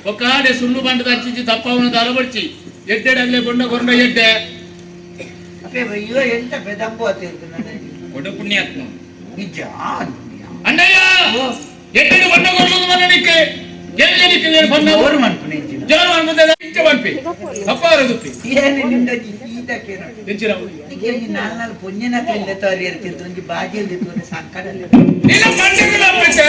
ಒಕ್ಕಾಡೆ ಸುಳ್ಳು ಬಂಡ ಹಚ್ಚಿಸಿ ತಪ್ಪವನು ತಲಬಡ್ಚಿ ಎಡ್ಡೆಡಲ್ಲೇ ಬೊಂಡ ಗೊಂಡ ಎಡ್ಡೆ ಎಂತ ಬೆದಂಬು ಒಡ ಪುಣ್ಯಾತ್ಮ ನಿಜ ಅಣ್ಣಯ್ಯ ಎಡ್ಡೆಡು ಬೊಂಡ ಗೊಂಡು ಮನನಿಕ್ಕೆ ಎಲ್ಲಿಗೆ ಬಂದ ಓರ್ ಮಾಡ್ತೀನಿ ಜನ ಬಂದ ಇಂಚ ಬಂಪಿ ತಪ್ಪಾರ ಗುತ್ತಿ ಏನಿಂದ ಇದಕ್ಕೆ ಎಂಚಿರಾವು ನಿಗೆ ನಾಲ್ನಾಲ್ ಪೊನ್ಯನ ಕೈಲೆ ತಾರಿ ಇರ್ತಿತ್ತು ಒಂಜಿ ಬಾಜಿಯಲ್ಲಿ ತೋನೆ ಸಾಕಡಲ್ಲ ನಿನ್ನ ಮಂಡಗಿಲ ಅಪ್ಪೆ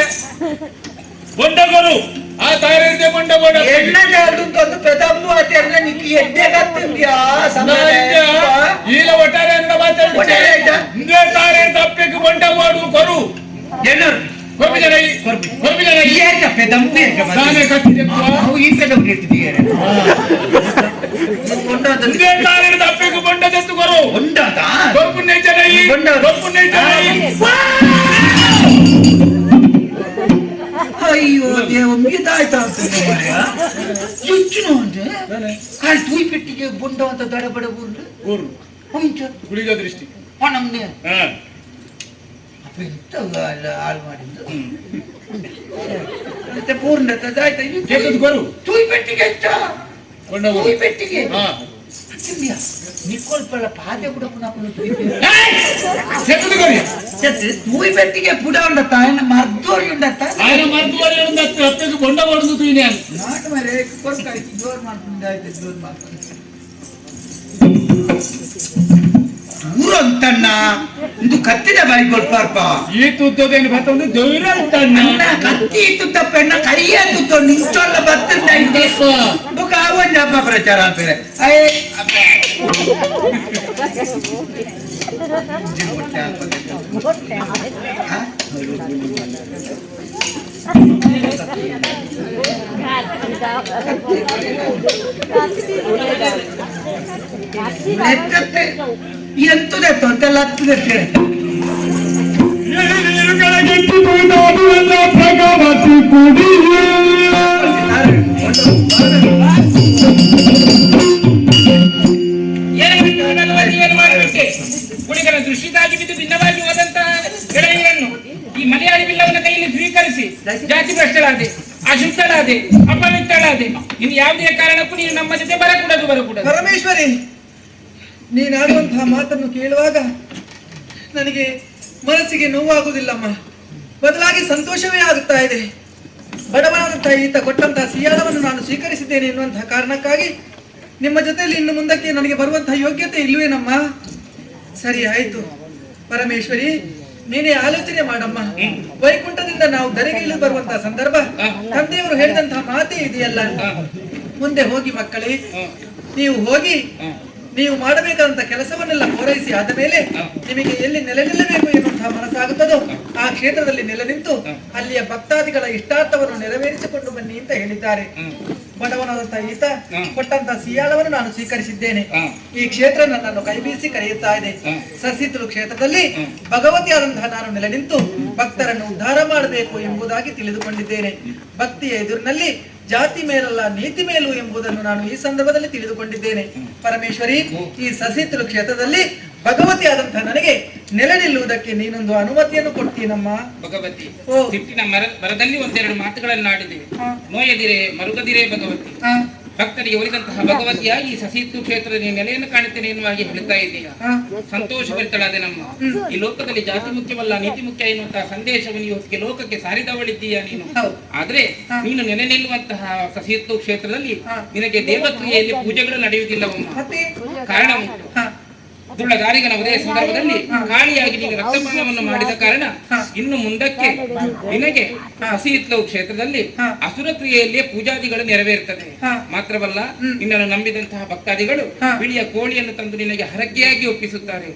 ಬೊಂಡಗರು ಆ ತಾಯಿರ್ದೆ ಬೊಂಡಗೋಡ ಎಣ್ಣ ಜಾಡುಂತೊಂದು ಬೆದಂಬು ಅತೆಲ್ಲ ನಿಕ್ಕೆ ಎಡ್ಡೆ ಗತ್ತಿದ್ಯಾ ಸಮಯ ಈಗ ಒಟ್ಟಾರೆ ಅಂತ ಮಾತಾಡ್ತೆ ಇಂದೇ ತಾಯಿರ ತಪ್ಪಿಗೆ ಬೊಂಡಗೋಡು ಕೊರು ಎಲ್ಲರು ಕೊರ್ಬಿಜನೈ ಏಕ ಬೆದಂಬು ಏಕ ನಾನೇ ಕಟ್ಟಿದೆ ನಾವು ಈ ಬೆದಂಬು ಇಟ್ಟಿದ್ದೀರಿ ಇಂದೇ ತಾಯಿರ ತಪ್ಪಿಗೆ ಬೊಂಡದೆತ್ತು ಕೊರು ಉಂಡದ ಕೊರ್ಪುನ್ನೇ ಜನೈ ಕೊರ್ಪುನ್ನೇ ಜನೈ ಅಯ್ಯೋ ದೇವ ಮಿದಾಯ್ತಾ ಚುಚ್ಚು ಅಂದ್ರೆ ಕಾಲ್ ತೂಯಿ ಪೆಟ್ಟಿಗೆ ಬೊಂಡ ಅಂತ ದಡಬಡ ಊರು ಊರು ಗುಳಿಗ ದೃಷ್ಟಿ ನಮ್ನೆ ಹಾ ಅಪ್ಪ ಎಂತ ಹಾಳು ಮಾಡಿದ್ದು ಮತ್ತೆ ಪೂರ್ಣದಾಯ್ತಾ ಕೊರು ತೂಯಿ ಪೆಟ್ಟಿಗೆ ಎಂತ ಬೊಂಡ ತೂಯಿ ಪೆಟ್ಟಿಗೆ ಹಾ ನಿಕ್ಕೊಳ್ಪಲ್ಲ ಪಾದೆ ಕೂಡ ಪುನಃ చెట్టుది కొరి తూయి పెట్టికే పుడ ఉండతా ఆయన మర్దోరి ఉండతా ఆయన మర్దోరి ఉండతా అత్తకు బొండ కొడుతు తూయినే నాట మరే కొరకై జోర్ ಮಾಡ್ತಿದ್ದ ಆಯ್ತು ಜೋರ್ ಮಾಡ್ತಾನೆ ಊರಂತಣ್ಣ ಇದು ಕತ್ತಿದ ಬಾಯಿ ಕೊಡ್ಪಾರ್ಪ ಈ ತುದ್ದದೇನು ಬತ್ತೊಂದು ದೊಯ್ರಂತಣ್ಣ ಕತ್ತಿ ತುದ್ದ ಪೆಣ್ಣ ಕೈಯೇ ತುದ್ದು ನಿಂಚೊಲ್ಲ ಬತ್ತಂದ ಐತೆ ಬುಕ ಅವನ್ ಹಬ್ಬ ಪ್ರಚಾರ ಅಂತಾರೆ ಅಯ್ಯ ಎಂತದೆ ತೊಂದೆಲ್ಲ ಹತ್ತದಕ್ಕೆ ಭಗವತಿ ಕುಡಿ ಕುಡಿಗರ ದೃಷ್ಟಿದಾಗಿ ಬಿದ್ದು ಭಿನ್ನವಾಗಿ ಹೋದಂತಹ ಗೆಳೆಯರನ್ನು ಈ ಮಲಯಾಳಿ ಬಿಲ್ಲವನ್ನ ಕೈಯಲ್ಲಿ ಸ್ವೀಕರಿಸಿ ಜಾತಿ ಭ್ರಷ್ಟರಾದೆ ಅಶುದ್ಧರಾದೆ ಅಪವಿತ್ರರಾದೆ ಇನ್ನು ಯಾವುದೇ ಕಾರಣಕ್ಕೂ ನೀನು ನಮ್ಮ ಜೊತೆ ಬರಕೂಡದು ಪರಮೇಶ್ವರಿ ನೀನಾಡುವಂತಹ ಮಾತನ್ನು ಕೇಳುವಾಗ ನನಗೆ ಮನಸ್ಸಿಗೆ ನೋವಾಗುವುದಿಲ್ಲಮ್ಮ, ಬದಲಾಗಿ ಸಂತೋಷವೇ ಆಗುತ್ತಾ ಇದೆ. ಬಡವನಾದಂತಹ ಈತ ಕೊಟ್ಟಂತಹ ಸಿಯಾಳವನ್ನು ನಾನು ಸ್ವೀಕರಿಸಿದ್ದೇನೆ ಎನ್ನುವಂತಹ ಕಾರಣಕ್ಕಾಗಿ ನಿಮ್ಮ ಜೊತೆಯಲ್ಲಿ ಇನ್ನು ಮುಂದಕ್ಕೆ ನನಗೆ ಬರುವಂತಹ ಯೋಗ್ಯತೆ ಇಲ್ಲವೇನಮ್ಮ? ಸರಿ ಆಯ್ತು ಪರಮೇಶ್ವರಿ, ನೀನೇ ಆಲೋಚನೆ ಮಾಡಮ್ಮ. ವೈಕುಂಠದಿಂದ ನಾವು ಧರೆಗೆ ಇಳಿದು ಬರುವಂತಹ ಸಂದರ್ಭ ತಂದೆಯವರು ಹೇಳಿದಂತಹ ಮಾತೇ ಇದೆಯಲ್ಲ, ಮುಂದೆ ಹೋಗಿ ಮಕ್ಕಳೇ, ನೀವು ಹೋಗಿ ನೀವು ಮಾಡಬೇಕಾದಂತ ಕೆಲಸವನ್ನೆಲ್ಲ ಪೂರೈಸಿ ಆದ ಮೇಲೆ ನಿಮಗೆ ಎಲ್ಲಿ ನೆಲೆ ನಿಲ್ಲಬೇಕು ಎನ್ನುವಂತಹ ಮನಸ್ಸಾಗುತ್ತದೋ ಆ ಕ್ಷೇತ್ರದಲ್ಲಿ ನೆಲೆ ನಿಂತು ಅಲ್ಲಿಯ ಭಕ್ತಾದಿಗಳ ಇಷ್ಟಾರ್ಥವನ್ನು ನೆರವೇರಿಸಿಕೊಂಡು ಬನ್ನಿ ಅಂತ ಹೇಳಿದ್ದಾರೆ. ಬಡವನಾದಂತಹ ಈತ ಕೊಟ್ಟಂತಹ ಸಿಯಾಳವನ್ನು ನಾನು ಸ್ವೀಕರಿಸಿದ್ದೇನೆ. ಈ ಕ್ಷೇತ್ರ ನನ್ನನ್ನು ಕೈಬೀಸಿ ಕರೆಯುತ್ತಾ ಇದೆ. ಸಸಿತುಳು ಕ್ಷೇತ್ರದಲ್ಲಿ ಭಗವತಿಯಾದಂತಹ ನಾನು ನೆಲೆ ನಿಂತು ಭಕ್ತರನ್ನು ಉದ್ಧಾರ ಮಾಡಬೇಕು ಎಂಬುದಾಗಿ ತಿಳಿದುಕೊಂಡಿದ್ದೇನೆ. ಭಕ್ತಿಯ ಎದುರಿನಲ್ಲಿ ಜಾತಿ ಮೇಲಲ್ಲ ನೀತಿ ಮೇಲು ಎಂಬುದನ್ನು ನಾನು ಈ ಸಂದರ್ಭದಲ್ಲಿ ತಿಳಿದುಕೊಂಡಿದ್ದೇನೆ. ಪರಮೇಶ್ವರಿ, ಈ ಸಸಿತುಳು ಕ್ಷೇತ್ರದಲ್ಲಿ ಭಗವತಿ ಆದಂತಹ ನನಗೆ ನೆಲೆ ನಿಲ್ಲುವುದಕ್ಕೆ ನೀನೊಂದು ಅನುಮತಿಯನ್ನು ಕೊಡ್ತೀನಮ್ಮ. ಭಗವತಿ ಸಿಟ್ಟಿನ ಮರದಲ್ಲಿ ಒಂದೆರಡು ಮಾತುಗಳನ್ನು ಆಡಿದೆ. ನೋಯದಿರೆ ಮರುಗದಿರೆ ಭಗವತಿ, ಭಕ್ತರಿಗೆ ಒಲಿದಂತಹ ಭಗವತಿಯ ಈ ಸಸಿತ್ತು ಕ್ಷೇತ್ರದಲ್ಲಿ ನೆಲೆಯನ್ನು ಕಾಣುತ್ತೇನೆ ಎನ್ನುವಾಗಿ ಹೇಳ್ತಾ ಇದ್ದೀಯಾ. ಸಂತೋಷ ಭರಿತಳಾದೆ ನಮ್ಮ. ಈ ಲೋಕದಲ್ಲಿ ಜಾತಿ ಮುಖ್ಯವಲ್ಲ ನೀತಿ ಮುಖ್ಯ ಎನ್ನುವಂತಹ ಸಂದೇಶವನ್ನು ಇವತ್ತಿಗೆ ಲೋಕಕ್ಕೆ ಸಾರಿದವಳಿದ್ದೀಯಾ ನೀನು. ಆದ್ರೆ ನೀನು ನೆಲೆ ನಿಲ್ಲುವಂತಹ ಸಸಿತ್ತು ಕ್ಷೇತ್ರದಲ್ಲಿ ನಿನಗೆ ದೇವಕ್ರಿಯೆಯಲ್ಲಿ ಪೂಜೆಗಳು ನಡೆಯುವುದಿಲ್ಲವಮ್ಮ. ಕಾರಣ ಉಂಟು. ದುಳ್ಳಗಾರಿಗನ ಉದಯ ಸಂದರ್ಭದಲ್ಲಿ ಕಾಳಿಯಾಗಿ ನೀನು ರಕ್ತಪಾನವನ್ನು ಮಾಡಿದ ಕಾರಣ ಇನ್ನು ಮುಂದಕ್ಕೆ ನಿನಗೆ ಹಸಿಯಿತ್ಲವು ಕ್ಷೇತ್ರದಲ್ಲಿ ಅಸುರ ಕ್ರಿಯೆಯಲ್ಲಿಯೇ ಪೂಜಾದಿಗಳು ನೆರವೇರುತ್ತದೆ. ಮಾತ್ರವಲ್ಲ, ನಿನ್ನನ್ನು ನಂಬಿದಂತಹ ಭಕ್ತಾದಿಗಳು ಬಿಳಿಯ ಕೋಳಿಯನ್ನು ತಂದು ನಿನಗೆ ಹರಕೆಯಾಗಿ ಒಪ್ಪಿಸುತ್ತಾರೆ.